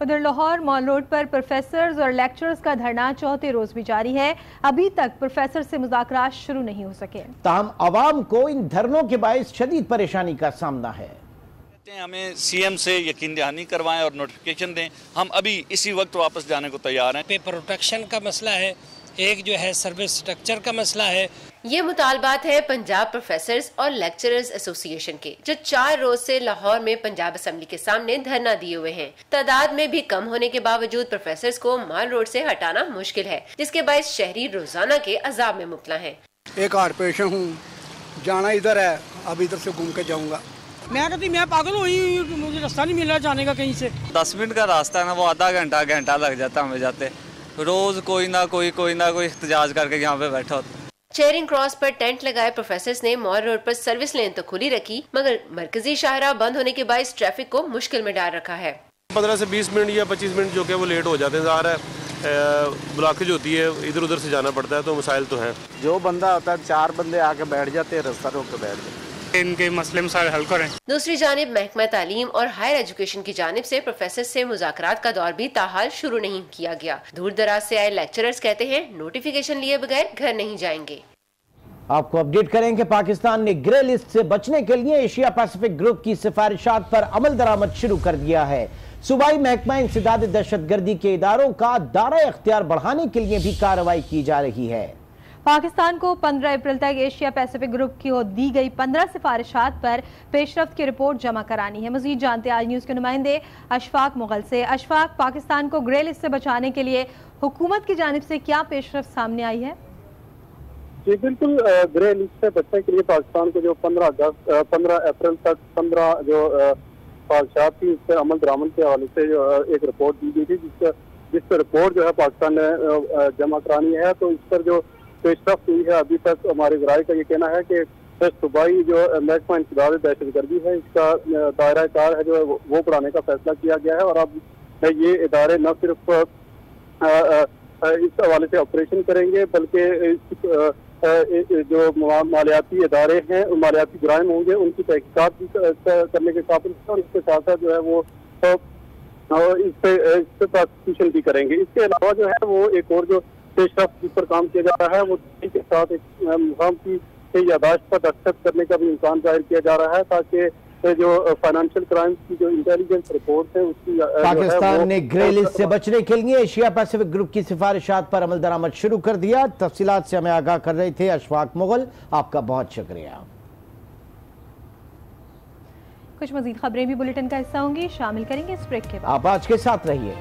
उधर लाहौर मॉल रोड पर प्रोफेसर्स और लेक्चरर्स का धरना चौथे रोज भी जारी है। अभी तक प्रोफेसर से मुज़ाकरात शुरू नहीं हो सके। ताहम आवाम को इन धरनों के बायस शदीद परेशानी का सामना है। हमें सीएम से यकीन दहानी करवाएं और नोटिफिकेशन दें। हम अभी इसी वक्त वापस जाने को तैयार हैं। पेपर प्रोटेक्शन का मसला है, एक जो है सर्विस स्ट्रक्चर का मसला है। ये मुतालबात है पंजाब प्रोफेसर्स और लेक्चरर्स एसोसिएशन के, जो 4 रोज से लाहौर में पंजाब असेंबली के सामने धरना दिए हुए हैं। तादाद में भी कम होने के बावजूद प्रोफेसर्स को माल रोड से हटाना मुश्किल है, जिसके बायस शहरी रोजाना के अजाब में मुब्तला हैं। एक हार्ट पेशेंट हूँ, जाना इधर है, अब इधर से घूम के जाऊँगा। मैं पागल हुई, मुझे रास्ता नहीं मिल रहा जाने का कहीं से। 10 मिनट का रास्ता है ना, वो आधा घंटा लग जाता हमें जाते। रोज कोई ना कोई एहतजाज करके यहाँ पे बैठा होता। चेयरिंग क्रॉस पर टेंट लगाए प्रोफेसर्स ने मॉल रोड पर सर्विस लेन तो खुली रखी, मगर मरकजी शाहराह बंद होने के बायस ट्रैफिक को मुश्किल में डाल रखा है। 15 से 20 मिनट या 25 मिनट जो कि वो लेट हो जाते हैं। ब्लॉकेज होती है, इधर उधर से जाना पड़ता है, तो मसाइल तो हैं। जो बंदा होता है 4 बंदे आके बैठ जाते हैं, रास्ता रोक के बैठ जाते हैं। के इनके मसले मसाइल हल करें। दूसरी जानिब महकमा तालीम और हायर एजुकेशन की जानिब से प्रोफेसर से मुज़ाकरात का दौर भी ताहाल शुरू नहीं किया गया। दूर दराज से आए लेक्चरर्स कहते हैं नोटिफिकेशन लिए बगैर घर नहीं जाएंगे। आपको अपडेट करें कि पाकिस्तान ने ग्रे लिस्ट से बचने के लिए एशिया पैसिफिक ग्रुप की सिफारिशात पर अमल दरामद शुरू कर दिया है। सूबाई महकमा इंसदाद दहशतगर्दी के इदारों का दायरा इख्तियार बढ़ाने के लिए भी कार्रवाई की जा रही है। पाकिस्तान को 15 अप्रैल तक एशिया पैसिफिक ग्रुप की दी गई 15 सिफारिशात पर पेशरफ्त की रिपोर्ट जमा करानी है। मजीद जानते आज न्यूज के नुमाइंदे अशफाक मुगल से। अशफाक, पाकिस्तान को ग्रे लिस्ट से बचाने के लिए हुकूमत की जानिब से क्या पेशरफ्त सामने आई है? जी बिल्कुल, ग्रे लिस्ट से बचने के लिए पाकिस्तान को जो 15 अप्रैल तक 15 जो ख्वाहिशात थी उस पर अमल दरामद के हवाले से जो एक रिपोर्ट दी गई थी, जिस पर रिपोर्ट जो है पाकिस्तान ने जमा करानी है। तो इस पर जो पेशरफ्त हुई है अभी तक हमारे ज़राए का ये कहना है कि सूबाई जो महकमा इंसदाद दहशतगर्दी है इसका दायरा कार है जो वो बढ़ाने का फैसला किया गया है। और अब ये इदारे न सिर्फ इस हवाले से ऑपरेशन करेंगे बल्कि जो मालियाती इदारे हैं, मालियाती जुराइम होंगे, उनकी तहकीकात भी करने के काबिल है और इसके साथ साथ जो है वो इस पे प्रोसिक्यूशन भी करेंगे। इसके अलावा जो है वो एक और जो पेशरफ्त जिस पर काम किया जा रहा है वो के साथ एक मुकाम की यादाश्त पर दस्तखत करने का भी इम्कान जाहिर किया जा रहा है ताकि जो फाइनेंशियल क्राइम्स की जो इंटेलिजेंस रिपोर्ट है उसकी पाकिस्तान ने ग्रे लिस्ट से बचने के लिए एशिया पैसिफिक ग्रुप की सिफारिशात पर अमल दरामद शुरू कर दिया। तफसीलात से हमें आगाह कर रहे थे अशफाक मुगल, आपका बहुत शुक्रिया। कुछ मजीद खबरें भी बुलेटिन का हिस्सा होंगी, शामिल करेंगे इस ब्रेक के बाद। आप आज के साथ रहिए।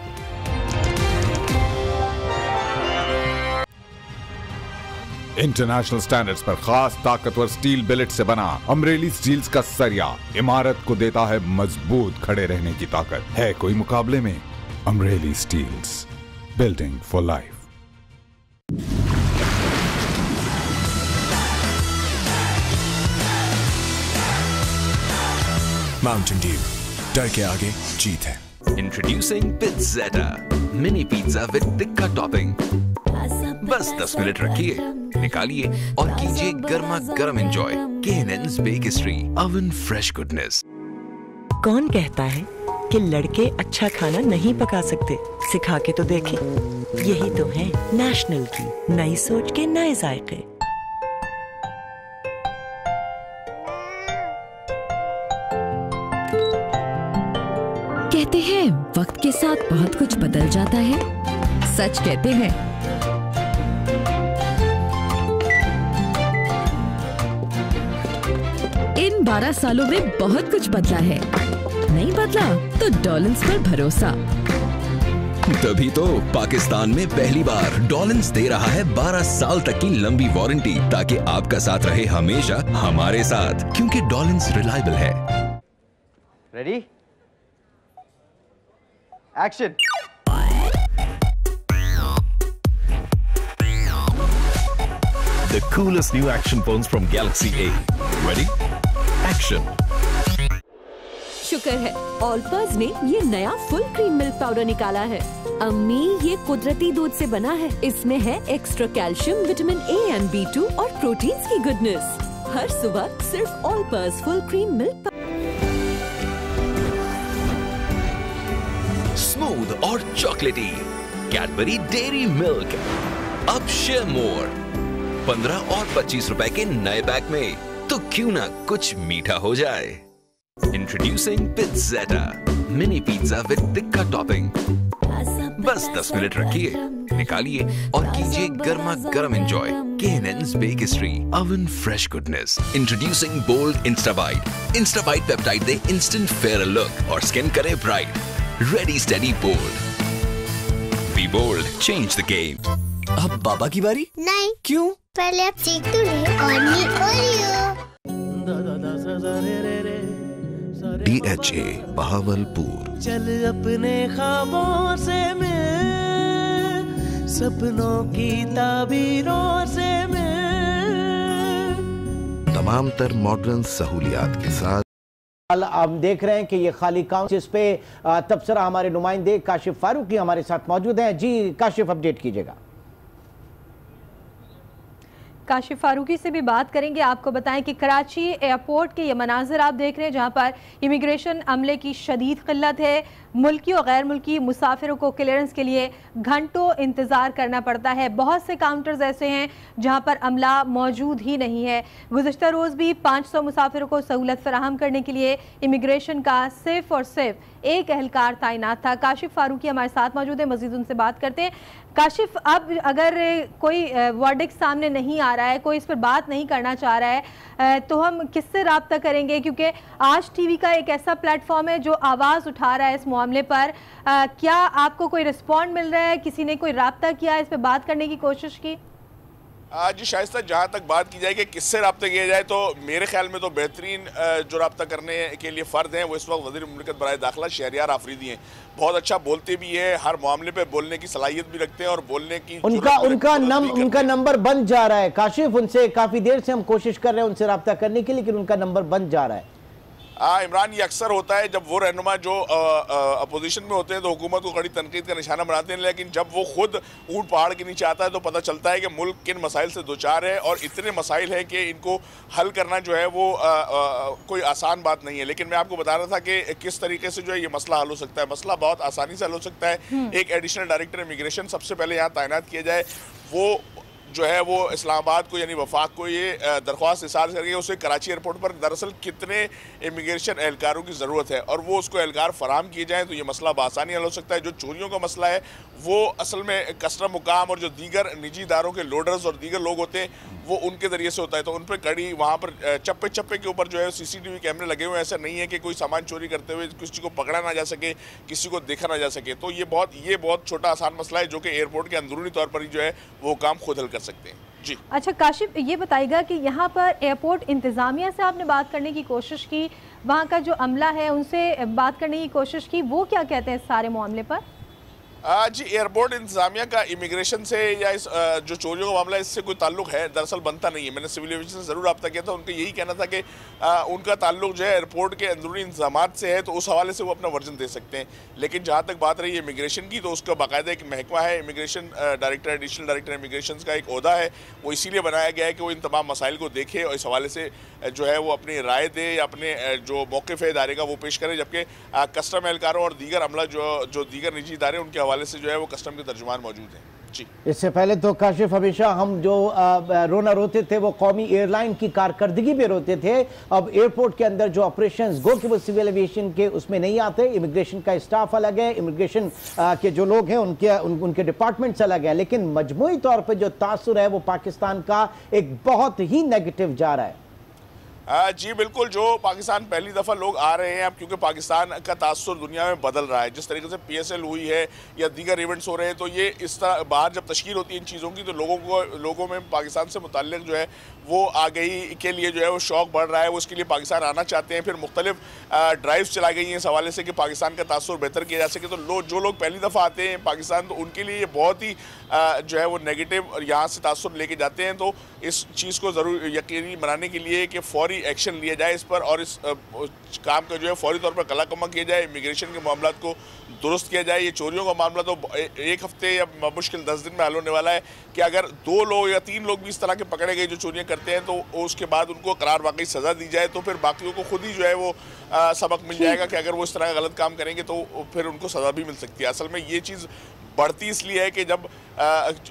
इंटरनेशनल स्टैंडर्ड्स पर खास ताकतवर स्टील बिलेट से बना अमरेली स्टील्स का सरिया इमारत को देता है मजबूत खड़े रहने की ताकत। है कोई मुकाबले में? Amreli steels, building for life. Mountain Dew, डर के आगे जीत है। Introducing Pizzetta, mini pizza with tikka topping. बस 10 मिनट रखिए, निकालिए और कीजिए गर्मा गर्म enjoy. K&N's Bakery, oven fresh goodness। कौन कहता है कि लड़के अच्छा खाना नहीं पका सकते? सिखा के तो देखें। यही तो है नेशनल की नई सोच के नए जायके। कहते हैं वक्त के साथ बहुत कुछ बदल जाता है। सच कहते हैं। इन 12 सालों में बहुत कुछ बदला है। नहीं बदला तो डॉलन्स पर भरोसा। तभी तो पाकिस्तान में पहली बार डॉलन्स दे रहा है 12 साल तक की लंबी वारंटी ताकि आपका साथ रहे हमेशा हमारे साथ, क्योंकि डॉलन्स रिलायबल है। Ready? Action. The coolest new action phones from Galaxy A. Ready? Action. शुक्र है ऑलपर्स ने ये नया फुल क्रीम मिल्क पाउडर निकाला है। अम्मी, ये कुदरती दूध से बना है। इसमें है extra calcium, vitamin A and B2 और प्रोटीन्स की गुडनेस। हर सुबह सिर्फ Olpers full cream milk. Smooth और चॉकलेटी कैडबरी डेयरी मिल्क, अब शेयर मोर। 15 और 25 रुपए के नए पैक में, तो क्यों ना कुछ मीठा हो जाए। Introducing Pizzetta, mini pizza with tikka topping. बस 10 मिनट रखिए, निकालिए और कीजिए गर्मा गर्म enjoy. K&N's Bakery, oven fresh goodness. Introducing Bold Instabite. Instabite peptide दे instant fairer look और स्किन करे bright. Ready steady bold. Be bold, change the game. अब बाबा की बारी? नहीं। क्यों? पहले आप सीख तो ले। ओरियो। DHA बहावलपुर। चल अपने ख्वाबों से मिल, सपनों की ताबीरों से मिल। तमाम तर मॉडर्न सहूलियात के साथ हम देख रहे हैं कि ये खाली काउंट, जिस पे तबसरा हमारे नुमाइंदे काशिफ फारूकी हमारे साथ मौजूद हैं। जी काशिफ, अपडेट कीजिएगा। काशिफ फारूकी से भी बात करेंगे। आपको बताएं कि कराची एयरपोर्ट के ये मनाजिर आप देख रहे हैं जहां पर इमिग्रेशन अमले की शदीद किल्लत है। मुल्की और गैर मुल्की मुसाफिरों को क्लियरेंस के लिए घंटों इंतज़ार करना पड़ता है। बहुत से काउंटर्स ऐसे हैं जहां पर अमला मौजूद ही नहीं है। गुज़िश्ता रोज़ भी 500 मुसाफिरों को सहूलत फराहम करने के लिए इमिग्रेशन का सिर्फ और सिर्फ एक एहलकार तैनात था। काशिफ फारूकी हमारे साथ मौजूद है, मज़ीद उनसे बात करते हैं। काशिफ, अब अगर कोई वर्डिक्ट सामने नहीं आ रहा है, कोई इस पर बात नहीं करना चाह रहा है, तो हम किससे रब्ता करेंगे? क्योंकि आज टीवी का एक ऐसा प्लेटफॉर्म है जो आवाज़ उठा रहा है इस मामले पर। क्या आपको कोई रिस्पॉन्ड मिल रहा है? किसी ने कोई रब्ता किया, इस पर बात करने की कोशिश की? जी शाइस्ता, जहाँ तक बात की जाए कि किससे रब्ता किया जाए, तो मेरे ख्याल में तो बेहतरीन जो रब्ता करने के लिए फ़र्द हैं वो इस वक्त वज़ीर मुमलिकत बराए दाखिला शहरियार आफरीदी हैं। बहुत अच्छा बोलते भी हैं, हर मामले पे बोलने की सलाहियत भी रखते हैं और बोलने की उनका नंबर बंद जा रहा है। काशिफ, उनसे काफ़ी देर से हम कोशिश कर रहे हैं उनसे रब्ता करने की, लेकिन उनका नंबर बंद जा रहा है। इमरान, ये अक्सर होता है जब वो रहनुमा जो अपोजिशन में होते हैं तो हुकूमत को कड़ी तनकीद का निशाना बनाते हैं, लेकिन जब वो खुद ऊँट पहाड़ के नीचे आता है तो पता चलता है कि मुल्क किन मसाइल से दोचार है और इतने मसाइल हैं कि इनको हल करना जो है वो कोई आसान बात नहीं है। लेकिन मैं आपको बता रहा था कि किस तरीके से जो है ये मसला हल हो सकता है। मसला बहुत आसानी से हल हो सकता है। एक एडिशनल डायरेक्टर इमिग्रेशन सबसे पहले यहाँ तैनात किया जाए, वो जो है वो इस्लामाबाद को यानी वफाक को ये दरख्वास्त इसार करके उसे कराची एयरपोर्ट पर दरअसल कितने इमिग्रेशन एहलकारों की ज़रूरत है और वो उसको एहलकार फराहम किए जाएँ तो ये मसला बआसानी हल हो सकता है। जो चोरियों का मसला है वो असल में कस्टम मुकाम और जो दीगर निजी इदारों के लोडर्स और दीगर लोग होते हैं वो उनके ज़रिए से होता है, तो उन पर कड़ी वहाँ पर चप्पे चप्पे के ऊपर जो है CCTV कैमरे लगे हुए हैं। ऐसा नहीं है कि कोई सामान चोरी करते हुए किसी को पकड़ा ना जा सके, किसी को देखा ना जा सके। तो ये बहुत छोटा आसान मसला है जो कि एयरपोर्ट के अंदरूनी तौर पर ही जो है वो काम खुद हल कर सकते हैं। जी अच्छा काशिफ, ये बताइएगा कि यहाँ पर एयरपोर्ट इंतज़ामिया से आपने बात करने की कोशिश की, वहाँ का जो अमला है उनसे बात करने की कोशिश की, वो क्या कहते हैं इस सारे मामले पर? जी, एयरपोर्ट इंतजामिया का इमिग्रेशन से या इस जो चोरियों का मामला इससे कोई ताल्लुक है दरअसल बनता नहीं है। मैंने सिविल एविएशन से ज़रूर रब्ता किया था, उनका यही कहना था कि उनका ताल्लुक जो है एयरपोर्ट के अंदरूनी इंतजामात से है, तो उस हवाले से वो अपना वर्जन दे सकते हैं। लेकिन जहाँ तक बात रही इमिग्रेशन की, तो उसका बाकायदा एक महकमा है immigration director, additional director immigration का एक ओहदा है, वो इसीलिए बनाया गया है कि वो इन तमाम मसाइल को देखे और इस हवाले से जो है वो अपनी राय दे या अपने जो मौक़िफ़ है इदारे का वो पेश करे, जबकि कस्टम एहलकारों और दीगर अमला जो दीगर निजी इदारे उनके हवाले से जो है वो कस्टम के तर्जुमान मौजूद हैं। जी, इससे पहले तो काशिफ हमेशा हम जो रोना रोते थे वो कौमी एयरलाइन की कारकर्दगी पे रोते थे। अब एयरपोर्ट के अंदर जो ऑपरेशंस गो कि वो सिविल एविएशन के उसमें नहीं आते, इमिग्रेशन का स्टाफ अलग है, इमिग्रेशन के जो लोग हैं उनके डिपार्टमेंट्स अलग है, लेकिन मजमूई तौर पर जो तासुर है वो पाकिस्तान का एक बहुत ही नेगेटिव जा रहा है। जी बिल्कुल, जो पाकिस्तान पहली दफ़ा लोग आ रहे हैं अब, क्योंकि पाकिस्तान का तासुर दुनिया में बदल रहा है, जिस तरीके से PSL हुई है या दीगर इवेंट्स हो रहे हैं, तो ये इस तरह बाहर जब तशकील होती है इन चीज़ों की तो लोगों में पाकिस्तान से मुताल्लिक़ जो है वो आगही के लिए जो है वो शौक़ बढ़ रहा है, वो उसके लिए पाकिस्तान आना चाहते हैं। फिर मुख्तलिफ ड्राइव्स चलाई गई हैं इस हवाले से कि पाकिस्तान का तासुर बेहतर किया जा सके। तो जो लोग पहली दफ़ा आते हैं पाकिस्तान, तो उनके लिए ये बहुत ही जो है वो नेगेटिव और यहाँ से तासुर लेके जाते हैं। तो इस चीज़ को ज़रूर यकीनी बनाने के लिए कि फ़ौरी एक्शन लिया जाए इस पर और इस काम का जो है फौरी तौर पर कलाकमा किया जाए, इमिग्रेशन के मामला को दुरुस्त किया जाए। ये चोरियों का मामला तो एक हफ्ते या मुश्किल 10 दिन में हल होने वाला है कि अगर 2 लोग या 3 लोग भी इस तरह के पकड़े गए जो चोरियां करते हैं तो उसके बाद उनको करार वाकई सज़ा दी जाए, तो फिर बाकियों को खुद ही जो है वो सबक मिल जाएगा कि अगर वो इस तरह का गलत काम करेंगे तो फिर उनको सज़ा भी मिल सकती है। असल में ये चीज़ बढ़ती इसलिए है कि जब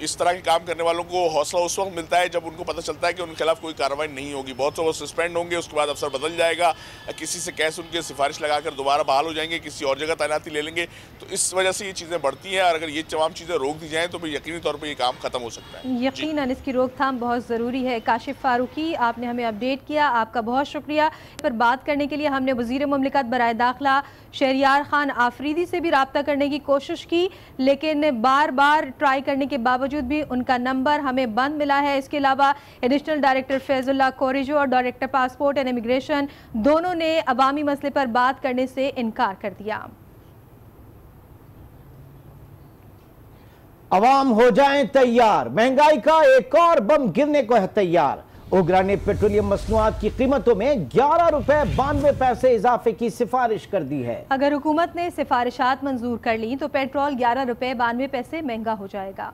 इस तरह के काम करने वालों को हौसला उस वक्त मिलता है जब उनको पता चलता है कि उनके खिलाफ कोई कार्रवाई नहीं होगी। बहुत से वो सस्पेंड होंगे, उसके बाद अफसर बदल जाएगा, किसी से कैसे उनके सिफारिश लगाकर दोबारा बहाल हो जाएंगे, किसी और जगह तैनाती ले लेंगे। तो इस वजह से ये चीज़ें बढ़ती हैं और अगर ये तमाम चीज़ें रोक दी जाएँ तो फिर यकीनी तौर पर ये काम खत्म हो सकता है। यकीनन इसकी रोकथाम बहुत ज़रूरी है। काशिफ फारूकी, आपने हमें अपडेट किया, आपका बहुत शुक्रिया। पर बात करने के लिए हमने वज़ीर मुमलिकत बराए दाखिला शहरियार खान आफरीदी से भी रब्ता करने की कोशिश की, लेकिन बार बार ट्राई करने के बावजूद भी उनका नंबर हमें बंद मिला है। इसके अलावा एडिशनल डायरेक्टर फैजुल्लाह कोरिजो और डायरेक्टर पासपोर्ट एंड इमिग्रेशन दोनों ने अवामी मसले पर बात करने से इनकार कर दिया। अवाम हो जाएं तैयार, महंगाई का एक और बम गिरने को है तैयार। ओगरा ने पेट्रोलियम मसनूआत की कीमतों में 11 रुपए 92 पैसे इजाफे की सिफारिश कर दी है। अगर हुकूमत ने सिफारिशात मंजूर कर ली तो पेट्रोल 11 रुपए 92 पैसे महंगा हो जाएगा।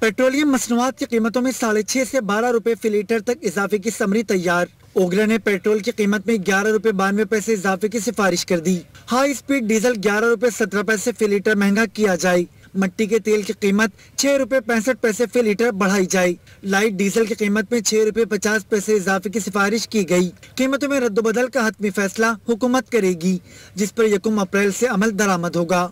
पेट्रोलियम मसनूआत की कीमतों में 6.5 से 12 रुपए फी लीटर तक इजाफे की समरी तैयार। ओगरा ने पेट्रोल की कीमत में 11 रुपए 92 पैसे इजाफे की सिफारिश कर दी। हाई स्पीड डीजल 11 रुपए 17 पैसे फी लीटर महंगा किया जाए। मट्टी के तेल की कीमत 6 रुपए 65 पैसे फी लीटर बढ़ाई जाए। लाइट डीजल की कीमत में 6 रुपए 50 पैसे इजाफे की सिफारिश की गई। कीमतों में रद्दोबदल का हतमी फैसला हुकूमत करेगी, जिस पर 1 अप्रैल से अमल दरामद होगा।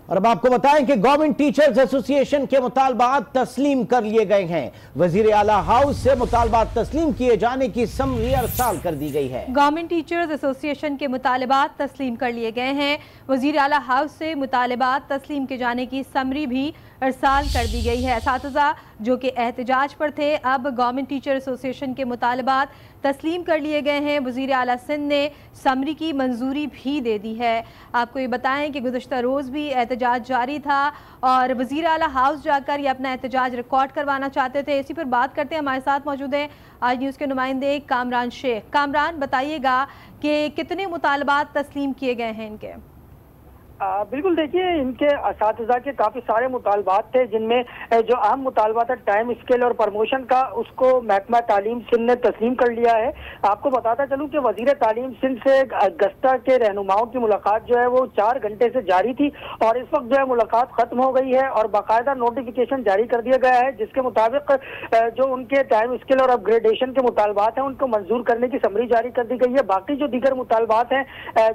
और अब आपको बताएं कि गवर्नमेंट टीचर्स एसोसिएशन के मुतालबात तस्लीम कर लिए गए हैं। वजीर आला हाउस से मुतालबात तस्लीम किए जाने की समरी अरसाल कर दी गई है। गवर्नमेंट टीचर्स एसोसिएशन के मुतालबात तस्लीम कर लिए गए हैं। वजीर आला हाउस से मुतालबात तस्लीम किए जाने की समरी भी अरसाल कर दी गई है। असातिज़ा जो कि एहतजाज पर थे, अब गवर्नमेंट टीचर एसोसिएशन के मुतालबात तस्लीम कर लिए गए हैं। वज़ीर आला सिंध ने समरी की मंजूरी भी दे दी है। आपको ये बताएं कि गुज़श्ता रोज़ भी एहतजाज जारी था और वज़ीर आला हाउस जाकर ये अपना एहतजाज रिकॉर्ड करवाना चाहते थे। इसी पर बात करते हैं, हमारे साथ मौजूद हैं आज न्यूज़ के नुमाइंदे कामरान शेख। कामरान, बताइएगा कि कितने मुतालबात तस्लीम किए गए हैं इनके? बिल्कुल, देखिए इनके असातिज़ा के काफ़ी सारे मुतालबात थे, जिनमें जो अहम मुतालबा था टाइम स्केल और प्रमोशन का, उसको महकमा तालीम सिंध ने तस्लीम कर लिया है। आपको बताता चलूँ कि वज़ीर तालीम सिंध से अगस्ता के रहनुमाओं की मुलाकात जो है वो 4 घंटे से जारी थी और इस वक्त जो है मुलाकात खत्म हो गई है और बाकायदा नोटिफिकेशन जारी कर दिया गया है, जिसके मुताबिक जो उनके टाइम स्केल और अपग्रेडेशन के मुतालबात हैं उनको मंजूर करने की समरी जारी कर दी गई है। बाकी जो दीगर मुतालबात हैं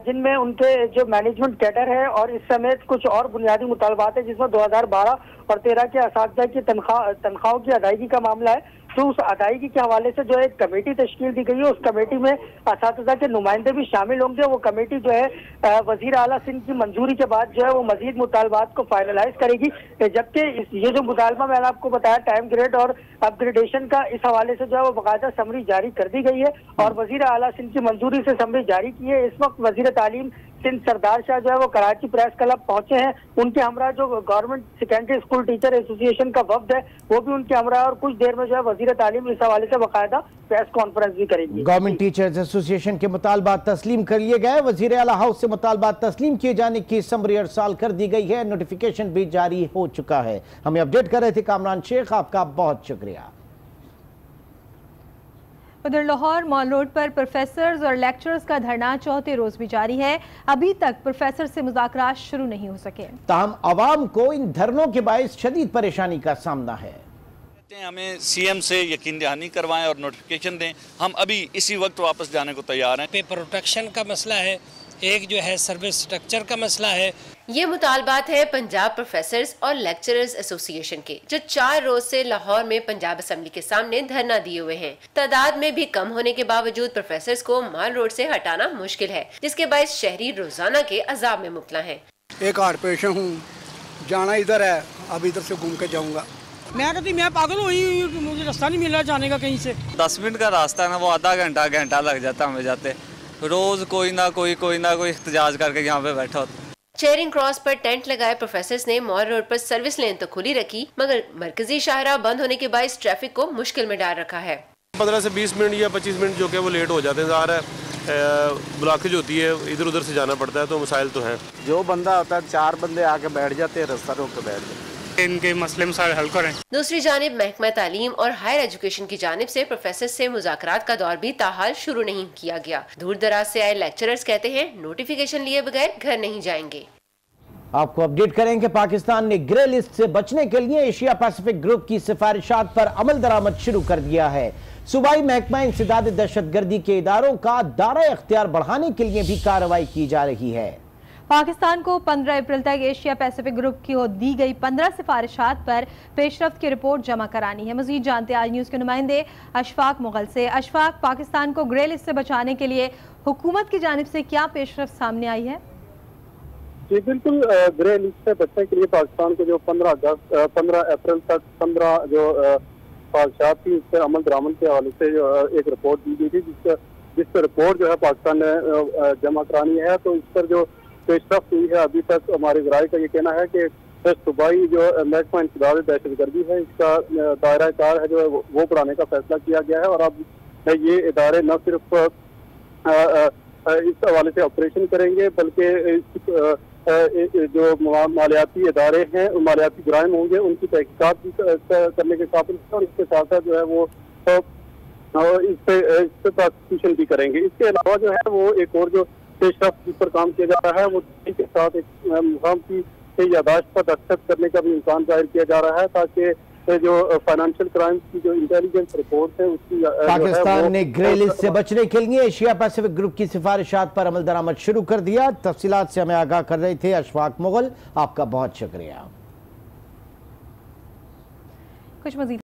जिनमें उनके जो मैनेजमेंट कैडर है और इस समेत कुछ और बुनियादी मुतालबात है, जिसमें 2012 और 13 के असातिज़ा की तनख्वाहों की अदायगी का मामला है, तो उस अदायगी के हवाले से जो एक कमेटी तश्कील दी गई है। उस कमेटी में असातिज़ा के नुमाइंदे भी शामिल होंगे। वो कमेटी जो है वज़ीर आला सिंध की मंजूरी के बाद जो है वो मजीद मुतालबात को फाइनलाइज करेगी। जबकि ये जो मुतालबा मैंने आपको बताया टाइम ग्रेड और अपग्रेडेशन का, इस हवाले से जो है वो बाकायदा समरी जारी कर दी गई है और वज़ीर आला सिंध की मंजूरी से समरी जारी की है। इस वक्त वज़ीर तालीम सिंध सरदार शाह जो है वो कराची प्रेस क्लब पहुंचे हैं। उनके हमरा जो government secondary school teacher association का वफ्द है वो भी उनके हमरा और कुछ देर में जो है वज़ीर तालीम इस हवाले से बाकायदा प्रेस कॉन्फ्रेंस भी करेगी। गवर्नमेंट टीचर्स एसोसिएशन के मुतालबात तस्लीम कर लिए गए। वज़ीर आला हाउस से मुतालबात तस्लीम किए जाने की समरी अरसाल कर दी गई है। नोटिफिकेशन भी जारी हो चुका है। हमें अपडेट कर रहे थे कामरान शेख, आपका बहुत शुक्रिया। उधर लाहौर मॉल रोड पर प्रोफेसर्स और लेक्चरर्स का धरना चौथे रोज भी जारी है। अभी तक प्रोफेसर से मुज़ाकरात शुरू नहीं हो सके। ताहम आवाम को इन धरनों के बायस शदीद परेशानी का सामना है। हमें सीएम से यकीन दहानी करवाएं और नोटिफिकेशन दें। हम अभी इसी वक्त वापस जाने को तैयार हैं। पे प्रोटेक्शन का मसला है, एक जो है सर्विस स्ट्रक्चर का मसला है। ये मुतालबात है पंजाब प्रोफेसर्स और लेक्चरर्स एसोसिएशन के, जो 4 रोज से लाहौर में पंजाब असेंबली के सामने धरना दिए हुए हैं। तादाद में भी कम होने के बावजूद प्रोफेसर्स को माल रोड से हटाना मुश्किल है, जिसके बायस शहरी रोजाना के अजाब में मुब्तला हैं। एक हार्ट पेशेंट हूँ, जाना इधर है, अब इधर से घूम के जाऊँगा। मैं कहती मैं पागल हुई, मुझे रास्ता नहीं मिल रहा जाने का कहीं से। 10 मिनट का रास्ता है ना, वो आधा घंटा लग जाता हमें जाते। रोज कोई ना कोई एहतजाज करके यहाँ पे बैठा होता। चेयरिंग क्रॉस पर टेंट लगाए प्रोफेसर्स ने मॉल रोड पर सर्विस लेन तो खुली रखी, मगर मरकजी शाहराह बंद होने के बायस ट्रैफिक को मुश्किल में डाल रखा है। 15 से 20 मिनट या 25 मिनट जो कि वो लेट हो जाते हैं। ज़ाहिर है ब्लॉकेज होती है, इधर उधर से जाना पड़ता है, तो मसाइल तो हैं। जो बंदा होता है 4 बंदे आके बैठ जाते हैं, रास्ता रोक के बैठ जाते हैं। इनके मसले मसाइल हल करें। दूसरी जानिब महकमा तालीम और हायर एजुकेशन की जानिब से प्रोफेसर से मुज़ाकरात का दौर भी ताहाल शुरू नहीं किया गया। दूर दराज से आए लेक्चरर्स कहते हैं नोटिफिकेशन लिए बगैर घर नहीं जाएंगे। आपको अपडेट करें कि पाकिस्तान ने ग्रे लिस्ट से बचने के लिए एशिया पैसिफिक ग्रुप की सिफारिशात पर अमल दरामद शुरू कर दिया है। सूबाई महकमा इंसदाद दहशतगर्दी के इदारों का दायरा इख्तियार बढ़ाने के लिए भी कार्रवाई की जा रही है। पाकिस्तान को 15 अप्रैल तक एशिया पैसिफिक ग्रुप की दी गई 15 सिफारिशात पर पेशरफ्त की रिपोर्ट जमा करानी है। मजीद जानते हैं आज न्यूज़ के नुमाइंदे अशफाक मुगल से। अशफाक, पाकिस्तान को ग्रे लिस्ट से बचाने के लिए हुकूमत की जानिब से क्या पेशरफ्त सामने आई है? जी बिल्कुल, ग्रे लिस्ट से बचने के लिए पाकिस्तान को जो 15 अप्रैल तक 15 जो ख्वाहिशात थी, उस पर अमल दरामद के हवाले से जो एक रिपोर्ट दी गई थी, जिस पर रिपोर्ट जो है पाकिस्तान ने जमा करानी है। तो इस पर जो पेशरफ्त हुई है अभी तक, हमारे ज़राए का ये कहना है कि सूबाई जो महकमा इंसदाद दहशतगर्दी है, इसका दायरा कार है जो वो बढ़ाने का फैसला किया गया है। और अब ये इदारे न सिर्फ इस हवाले से ऑपरेशन करेंगे, बल्कि जो मालियाती इदारे हैं, मालियाती जराइम होंगे, उनकी तहकीकात भी करने के काबिल है और इसके साथ साथ जो है वो इस पे प्रोसिक्यूशन भी करेंगे। इसके अलावा जो है वो एक और जो पेशरफ्त जिस पर काम किया जा रहा है वो के साथ एक मुकाम की यादाश्त पर दस्तखत करने का भी इम्कान जाहिर किया जा रहा है, ताकि जो फाइनेंशियल क्राइम्स की जो इंटेलिजेंस रिपोर्ट है उसकी पाकिस्तान ने ग्रे लिस्ट से बचने के लिए एशिया पैसिफिक ग्रुप की सिफारिशात पर अमल दरामद शुरू कर दिया। तफसीलात से हमें आगाह कर रहे थे अशफाक मुगल, आपका बहुत शुक्रिया। कुछ मजीद